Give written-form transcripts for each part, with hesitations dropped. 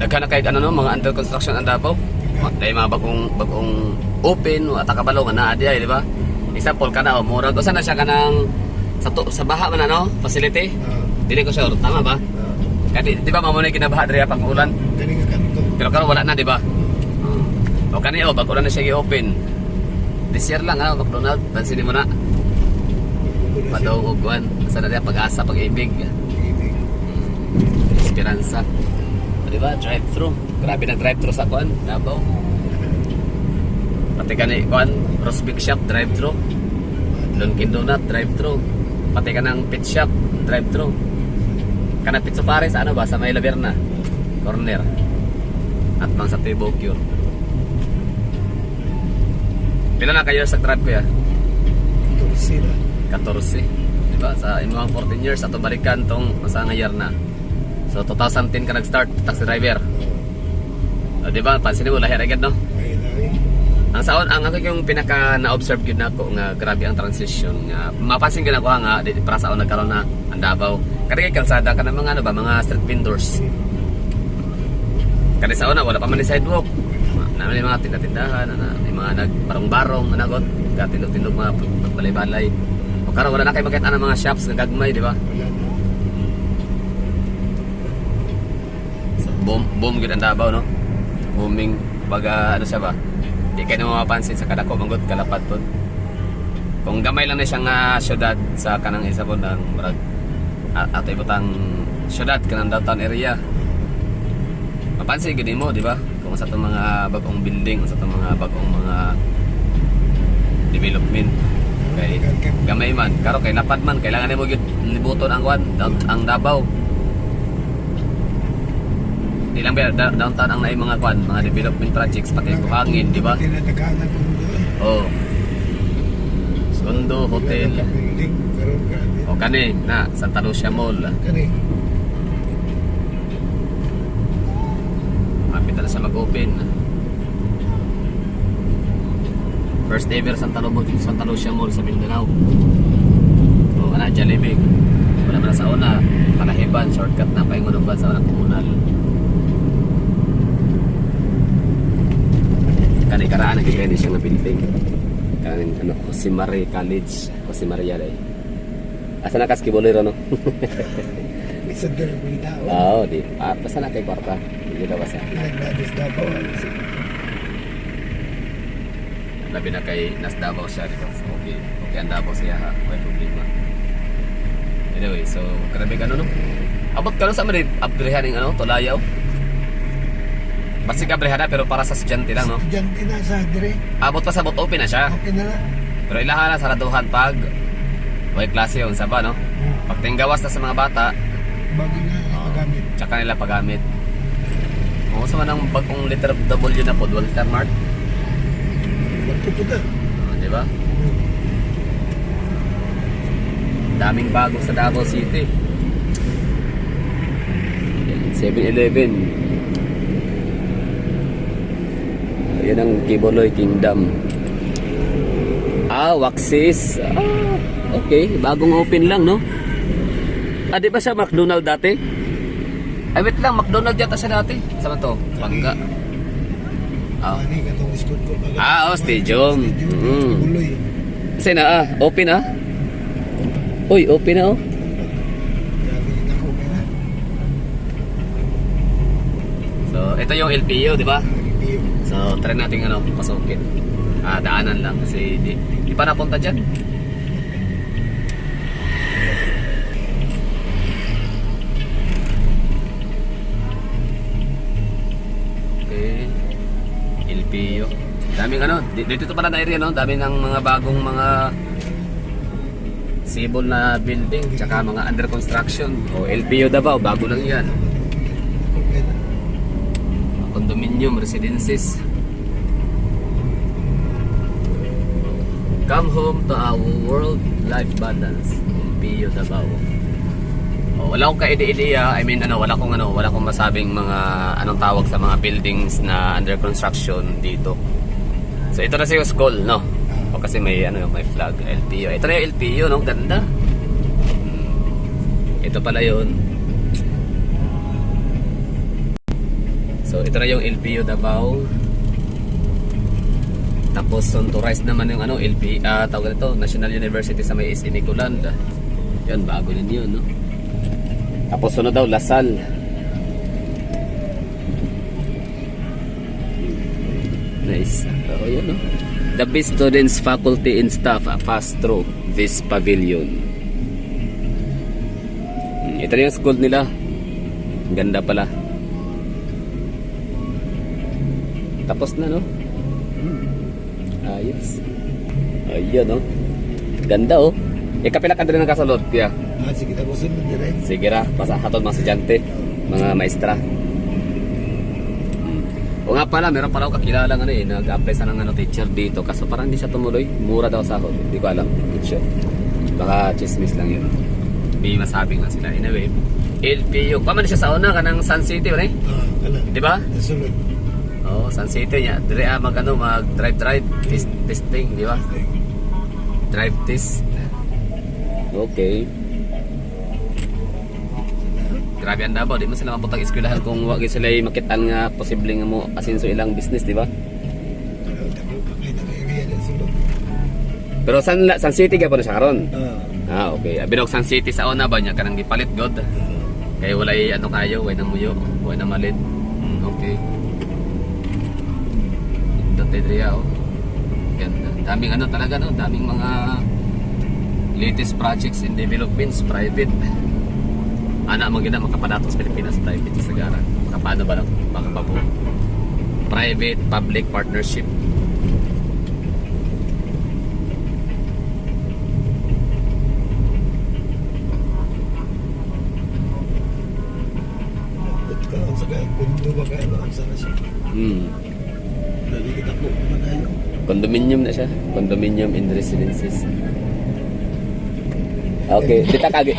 Nagkana kay ano no, mga under construction ang Davao. Dahil mga bagong open at kabalo nga naa diay, di ba? Example kana murag usa na siya kanang sa baha man ano, facility. Dili ko sure, tama ba? Kani di ba mamo na kinabaha diri pag ulan? Kani nga kanto. Pero karon wala na, di ba? O kani bago na siya i-open. This year lang ha, McDonald, pansinin mo na. Padaw og kuan, asa na diya pag-asa, pag-ibig. Esperanza. Di ba? Drive-thru. Grabe na drive-thru sa kuan, Davao. Pati kani kuan, Rosbig Shop, drive-thru. Dunkin Donut, drive-thru. Pati ka ng pit shop, drive-thru. Kana Pizza Pares, ano ba? Sa May Laverna corner. At mang sa Tibokyo. Pila na kayo sa drive ko ya? 14. Diba? Sa imuhang 14 years ato balikan tong sa ngayar na. So 2010 ka nag-start taxi driver. O diba? Pansin mo lahi agad no? Ang saon ang ako yung pinaka na-observe gyud nako nga grabe ang transition nga mapansin gyud ako nga para saon nagkaroon na ang Davao. Kani kay kalsada ka ng mga ano ba mga street vendors. Kani saon na wala pa man ni sidewalk. Namin mga tindahan may mga nagbarong-barong anagot, gatindog-tindog mga balay-balay. O karon wala na kay makita ang mga shops nga gagmay, di ba? So, boom gud ang Davao no. Booming baga ano siya ba? Di kay na mapapansin sa kadako manggot kalapad pod. Kung gamay lang na siya nga syudad sa kanang isa po ng murag ato ibutang syudad kanang downtown area. Mapansin gid mo, di ba? Kung sa itong mga bagong building, sa itong mga bagong mga development. Kay gamay man, karo kay napad man, kailangan mo gyud libuton ang ang Davao. Ilang downtown ang naay mga kwan, mga development projects pati buhangin, di ba? Oh. Sundo Hotel. O kani na Santa Lucia Mall. Kani. Mapit na siya mag-open. First ever Santa Lucia Mall sa Mindanao. O ana Jollibee. Wala man sa una, Palahiban, shortcut na paingon ba sa unang komunal. Kani karaan ang kaya siya nga building. Kanin ano, Jose Maria College, Jose Maria day. Asa na kaski bolero no? Isa dalawa tao. Oo, di. Basta na kay kwarta. Hindi daw basta. Nagbabis Davao. Labi na kay Nas Davao siya dito. So, okay ang Davao siya ha. May problema. Anyway, so grabe ka no? Abot ka no sa mga abrehan ng ano, Tolayaw. Basta ka brehada pero para sa estudyante lang no? Estudyante na sa dire. Abot pa sa bot open na siya. Okay na lang. Pero ilahan na saraduhan pag may klase yun sa ba no? Pag tinggawas na sa mga bata, Bago na pagamit. tsaka nila paggamit. Kung sa man ang bagong letter W na po, Walter Mart. Magpupunta. Di ba? Daming bago sa Davao City. 7-Eleven. Ayan ang Kibuloy Kingdom. Waxis. Okay, bagong open lang no? Di ba siya McDonald dati? Ay wait lang, McDonald yata siya dati. Sama to? Bangga. Ani ka itong school ko. Stadium. Buloy. Kasi na open Uy, open na Grabe na ko na. So, ito yung LPU, di ba? LPU. So, try natin pasukin. Daanan lang kasi di pa napunta dyan. Okay. LPU. Daming dito pala na area daming ng mga bagong mga civil na building tsaka mga under construction. O LPU Davao, bago lang yan. Condominium residences. Come home to our world-life balance. LPU Davao. Wala akong ka-idea, wala akong masabing mga anong tawag sa mga buildings na under construction dito. So ito na siya yung school, no? O kasi may flag, LPU. Ito na yung LPU, no? Ganda. Ito pala yun. So ito na yung LPU Davao. Tapos authorized naman yung ano tawag nito National University sa may SC Nicoland. Yan, bago din yun, no? Tapos sunod daw Lasal. Nice. Oh, yun, no? The best students, faculty, and staff pass through this pavilion. Ito na yung school nila. Ganda pala. Tapos na, no? Ayos. Ayun, no? Ganda, oh. Kapila ka din ng kasalot, kaya. Sige, tapos sunod dire. Sige ra, basta hatod mga estudyante, mga maestra. O nga pala, meron pala ako kakilala ano nag-apply sa ng teacher dito. Kaso parang hindi siya tumuloy. Mura daw sahod. Hindi ko alam. Good show. Baka chismis lang yun. May masabing lang sila. Anyway, LPU. Paman siya sa una ka ng Sun City, ba? Kala. Di ba? Sunod. Oo, Sun City niya. Dire mag-drive testing, di ba? Drive test. Okay. Grabe ang Davao, di mo sila maputang eskwelahan kung wag sila makitaan nga posibleng mo asinso ilang business, di ba? Pero San City ka po na siya karon? Okay. Binog San City sa una ba niya kanang gipalit god? Kaya walay ano kayo, way na muyo, way na malit. Okay. Dati diriya, oh. Ganda. Daming ano talaga, no? Daming mga latest projects in developments, private. Anak mo gina makapadatos Pilipinas private sa Sagara. Paano ba lang? Baka pa po. Private public partnership. Condominium na siya. Condominium in residences. Okay, kita kage.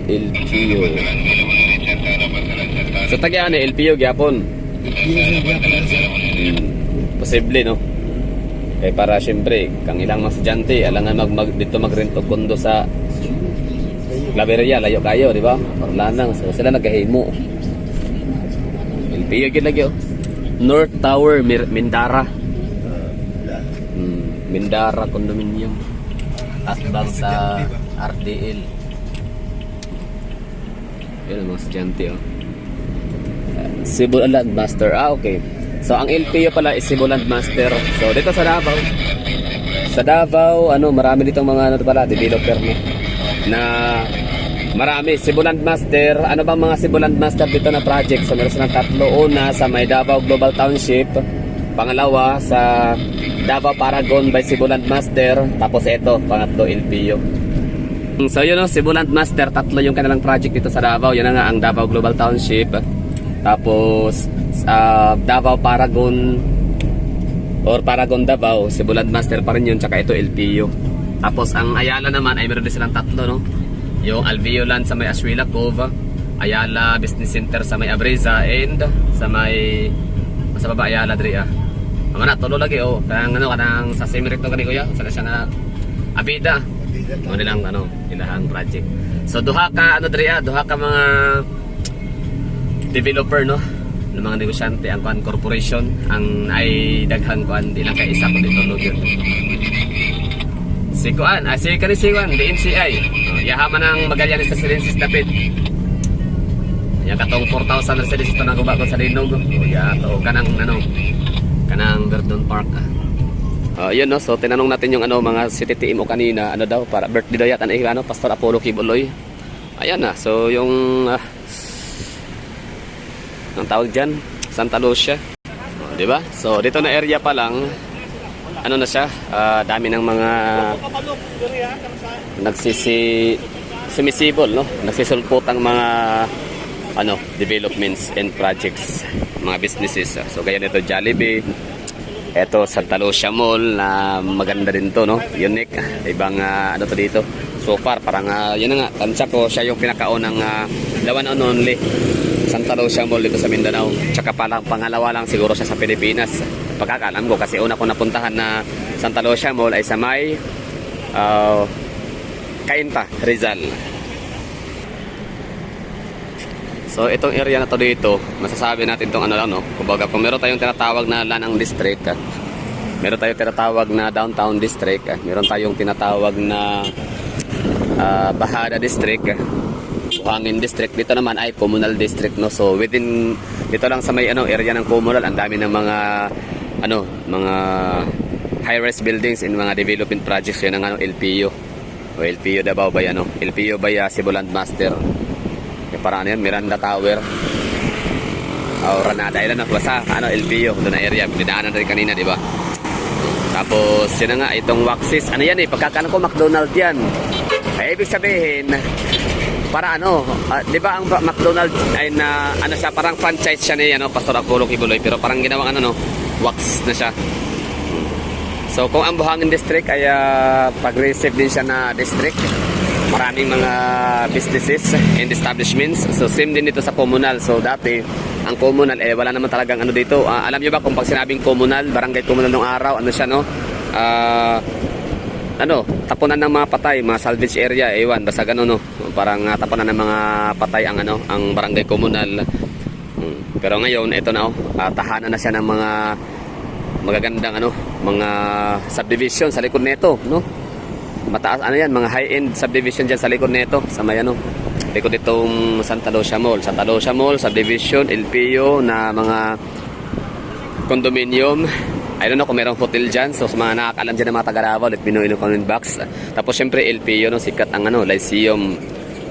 LPU. So tagian ni LPU gyapon. Posible, no? Kaya para syempre kang ilang mga estudyante alangan dito mag-rent og kondo sa Claveria, layo kayo, di ba? Orlanang, so sila nagahimo. LPU gid lagi, oh. North Tower, Mindara. Mindara condominium. At bang sa RDL. Yan ang mga estudyante, oh. Cebu Land Master. Okay. So ang LPU pala is Cebu Land Master. So dito sa Davao. Sa Davao, marami ditong mga pala developer na marami. Cebu Land Master. Ano bang mga Cebu Land Master dito na project? So meron silang tatlo. Una sa may Davao Global Township. Pangalawa sa Davao Paragon by Cebu Land Master. Tapos ito, pangatlo LPU. So yun, Cebu Land Master, tatlo yung kanilang project dito sa Davao. Yan na nga ang Davao Global Township. Tapos Davao Paragon or Paragon Davao, Cebu Land Master pa rin yun. Tsaka ito LPU. Tapos ang Ayala naman ay meron din silang tatlo, no? Yung Alveo Land sa may Ashuela Cove, Ayala Business Center sa may Abreza, and sa may sa baba Ayala diri. Ang na tulo lagi, oh. Kanang sa Semirito kani kuya, sa siya na Avida. Ano nilang ilahang project. So duha ka duha ka mga developer, no, ng mga negosyante ang kuan corporation ang ay daghang kuan di lang kay isa kundi tulo gyud. Si kuan, si DNCI. Yahaman ang Magallanes Residences dapit. Ya katong 4,000 residences to na gubagon sa Linog. Ya to kanang Verdon Park. Yun, no, so tinanong natin yung mga city mo kanina, daw para birthday daw yata Pastor Apollo Kibuloy. Ayan na, so yung ang tawag dyan, Santa Lucia, di ba? So dito na area pa lang, na siya, dami ng mga sumisibol, no, nagsisulputang mga developments and projects, mga businesses. So gaya nito Jollibee. Ito Santa Lucia Mall na maganda din to, no? Unique. Ibang to dito. So far parang yun na nga, tansya ko siya yung pinakaunang the one and only Santa Lucia Mall dito sa Mindanao. Tsaka pangalawa lang siguro siya sa Pilipinas. Pagkakaalam ko kasi una ko napuntahan na Santa Lucia Mall ay sa may Cainta, Rizal. So itong area na to dito, masasabi natin itong ano lang, no? Kumbaga kung meron tayong tinatawag na Lanang District, meron tayong tinatawag na Downtown District, meron tayong tinatawag na Bahada District, Buhangin District. Dito naman ay Communal District, no? So within dito lang sa may area ng Communal, ang dami ng mga mga high-rise buildings in mga development projects. Yun ang LPU. O LPU Davao by LPU by Cebu Landmaster. Parang yan, Miranda Tower. O Ranada Island, basta LPU, doon na area. Dinaanan rin kanina, di ba? Tapos yun na nga, itong Waxis. Ano yan pagkakaano ko, McDonald's yan. Ay, ibig sabihin, para di ba ang McDonald's ay na siya, parang franchise siya ni Pastor Apollo Kibuloy, pero parang ginawang Waxis na siya. So kung ang Buhangin District ay pag-receive din siya na district, maraming mga businesses and establishments. So same din dito sa Communal. So dati ang Communal wala naman talagang dito. Alam niyo ba kung pag sinabing Communal, barangay Communal nung araw, siya tapunan ng mga patay, mga salvage area, basta gano'n, parang tapunan ng mga patay ang barangay Communal. Pero ngayon ito na tahanan na siya ng mga magagandang mga subdivision sa likod nito, no? Mataas mga high-end subdivision diyan sa likod nito, sa may likod itong Santa Lucia Mall subdivision, LPU na mga condominium. I don't know kung merong hotel dyan. So sa mga nakakalam dyan ng mga taga-Davao, let me know in the comment box. Tapos syempre LPU, sikat ang Lyceum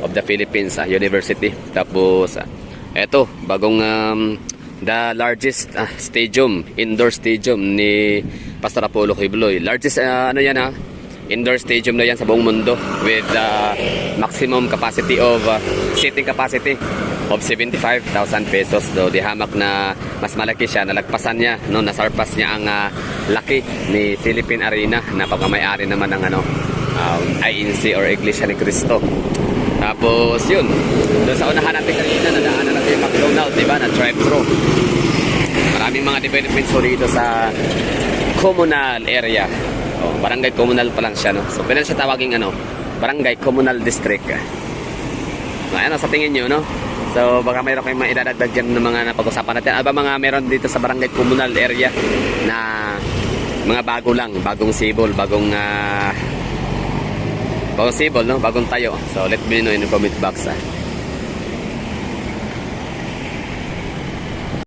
of the Philippines University. Tapos eto, bagong the largest stadium, indoor stadium ni Pastor Apollo Kibuloy. Largest indoor stadium na yan sa buong mundo with maximum capacity of seating capacity of 75,000 pesos. So di hamak na mas malaki siya, nalagpasan niya, nasarpas niya ang laki ni Philippine Arena na pagmamay-ari naman ng INC or Iglesia ni Cristo. Tapos yun, doon sa unahan natin kanina, nadaanan natin yung McDonald's, diba, na drive-thru. Maraming mga developments dito sa Communal area. Barangay Communal pa lang siya, no? So pwede siya tawaging Barangay Communal District. Sa tingin nyo, no? So baka mayroon kayong maidadagdag dyan ng mga napag-usapan natin. Aba mga meron dito sa Barangay Communal area na mga bago lang, bagong sibol, bagong sibol, no? Bagong tayo. So let me know in the comment box.